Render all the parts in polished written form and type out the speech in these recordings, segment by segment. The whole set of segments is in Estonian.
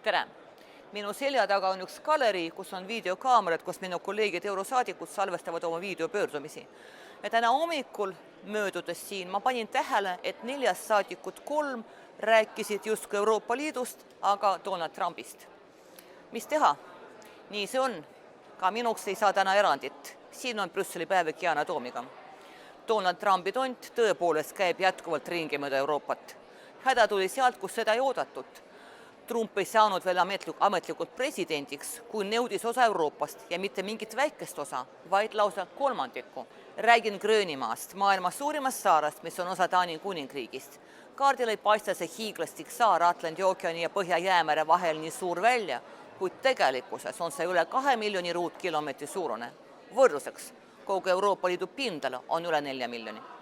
Tere! Minu selja taga on üks galerii, kus on videokaamerad, kus minu kolleegid eurosaadikud salvestavad oma videopöördumisi. Ja täna hommikul möödudes siin ma panin tähele, et 4 saadikut 3 rääkisid justkui Euroopa Liidust, aga Donald Trumpist. Mis teha? Nii see on. Ka minuks ei saa täna erandit. Siin on Brüsseli päevik Yana Toomiga. Donald Trumpi tont tõepoolest käib jätkuvalt ringi mööda Euroopat. Häda tuli sealt, kus seda ei oodatud. Trump ei saanud veel ametlikult presidendiks, kui nõudis osa Euroopast ja mitte mingit väikest osa, vaid lausa kolmandikku. Räägin Gröönimaast, maailma suurimast saarest, mis on osa Taani kuningriigist. Kaardil ei paista see hiiglastik saar Atlandi ookeani ja Põhja-Jäämere vahel nii suur välja, kuid tegelikkuses on see üle 2 miljoni ruutkilomeetri suurune. Võrdluseks, kogu Euroopa Liidu pindala on üle 4 miljoni.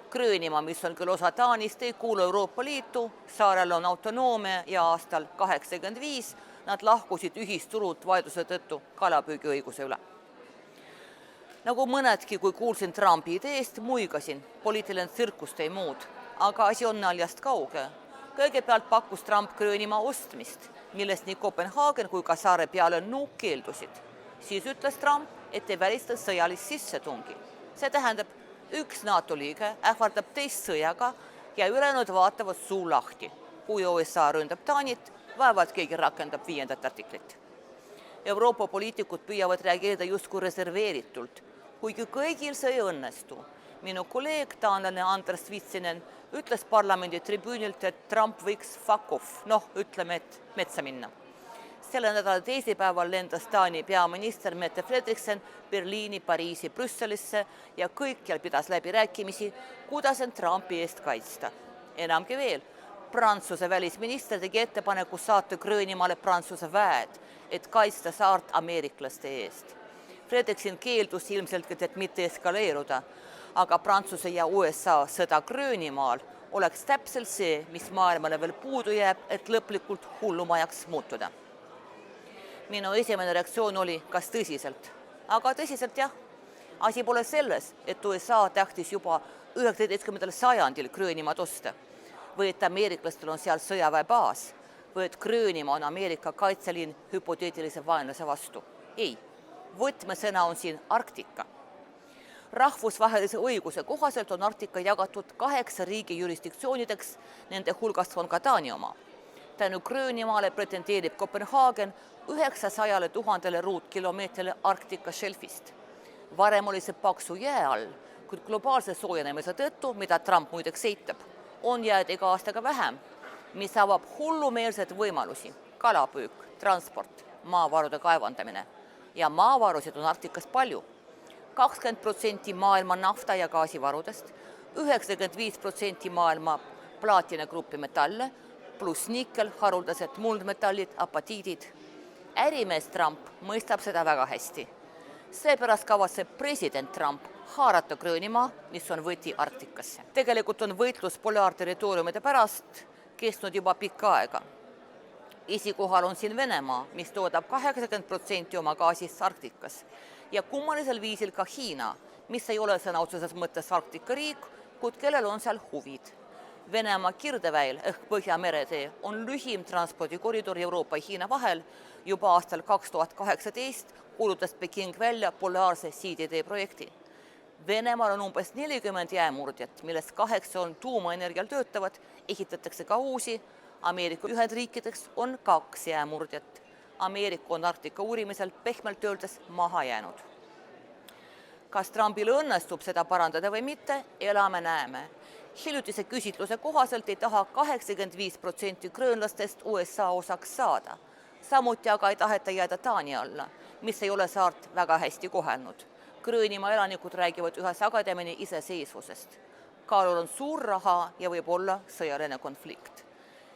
Gröönimaa, mis on küll osa Taanist, ei kuulu Euroopa Liitu, saarel on autonoomia ja aastal 1985 nad lahkusid ühisturult vaidluse tõttu kalapüügiõiguse üle. Nagu mõnedki, kui kuulsin Trumpi ideest, muigasin, poliitiline tsirkus ei muud, aga asi on naljast kauge. Kõigepealt pakkus Trump Gröönimaa ostmist, millest nii Kopenhaagen kui ka saare peale Nuuk keeldusid. Siis ütles Trump, et ei välista sõjalist sissetungi. See tähendab, üks NATO liige ähvardab teist sõjaga ja ülejäänud vaatavad suu lahti. Kui USA ründab Taanit, vaevalt keegi rakendab 5. artiklit. Euroopa poliitikud püüavad reageerida justkui reserveeritult, kuigi kõigil see ei õnnestu. Minu kolleeg, taanlane Andres Vitsinen, ütles parlamendi tribüünilt, et Trump võiks fuck off, ütleme, et metsa minna. Selle nädala teisipäeval lendas Taani peaminister Mette Frederiksen Berliini, Pariisi, Brüsselisse ja kõikjal pidas läbi rääkimisi, kuidas end Trumpi eest kaitsta. Enamgi veel, Prantsuse välisminister tegi ettepaneku saata Gröönimaale Prantsuse väed, et kaitsta saart ameeriklaste eest. Frederiksen keeldus ilmselgelt, et mitte eskaleeruda, aga Prantsuse ja USA sõda Gröönimaal oleks täpselt see, mis maailmale veel puudu jääb, et lõplikult hullumajaks muutuda. Minu esimene reaktsioon oli, kas tõsiselt. Aga tõsiselt jah. Asi pole selles, et USA tähtis juba 19. sajandil Gröönimaad osta, või et ameeriklastel on seal sõjaväebaas, või et Gröönimaa on Ameerika kaitseliin hüpoteetilise vaenlase vastu. Ei, võtmesõna on siin Arktika. Rahvusvahelise õiguse kohaselt on Arktika jagatud 8 riigi jurisdiktsioonideks, nende hulgast on ka Taani oma. Tänu Gröönimaale pretendeerib Kopenhaagen 900 000 ruutkilomeetrile Arktika šelfist. Varem oli see paksu jää all, kuid globaalse soojenemise tõttu, mida Trump muideks eitab, on jääd iga aastaga vähem, mis avab hullumeelseid võimalusi, kalapüük, transport, maavarude kaevandamine. Ja maavarusid on Arktikas palju. 20% maailma nafta ja gaasivarudest, 95% maailma plaatinagrupi metalle, pluss nikkel, haruldased muldmetallid, apatiidid. Ärimees Trump mõistab seda väga hästi. Seepärast kavatseb president Trump haarata Gröönimaa, mis on võti Arktikasse. Tegelikult on võitlus polaarterritooriumide pärast kestnud juba pikka aega. Esikohal on siin Venemaa, mis toodab 80% oma gaasist Arktikas. Ja kummalisel viisil ka Hiina, mis ei ole sõna otseses mõttes Arktika riik, kuid kellel on seal huvid. Venemaa kirdeväil ehk Põhjameretee on lühim transpordikoridor Euroopa ja Hiina vahel. Juba aastal 2018 kuulutas Peking välja polaarse siiditee projekti. Venemaal on umbes 40 jäämurdjat, millest 8 on tuumaenergial töötavad, ehitatakse ka uusi. Ameerika Ühendriikideks on 2 jäämurdjat. Ameerika on Arktika uurimisel pehmelt öeldes maha jäänud. Kas Trumpil õnnestub seda parandada või mitte, elame näeme. Hiljutise küsitluse kohaselt ei taha 85% gröönlastest USA osaks saada. Samuti aga ei taheta jääda Taani alla, mis ei ole saart väga hästi kohelnud. Gröönimaa elanikud räägivad üha sagedamini iseseisvusest. Kaalul on suur raha ja võib olla sõjaline konflikt.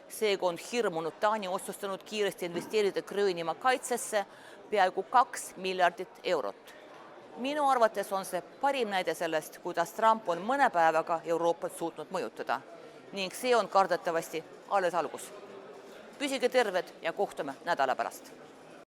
Seega on hirmunud Taani otsustanud kiiresti investeerida Gröönimaa kaitsesse peaaegu 2 miljardit eurot. Minu arvates on see parim näide sellest, kuidas Trump on mõne päevaga Euroopat suutnud mõjutada. Ning see on kardetavasti alles algus. Püsige terved ja kohtume nädala pärast.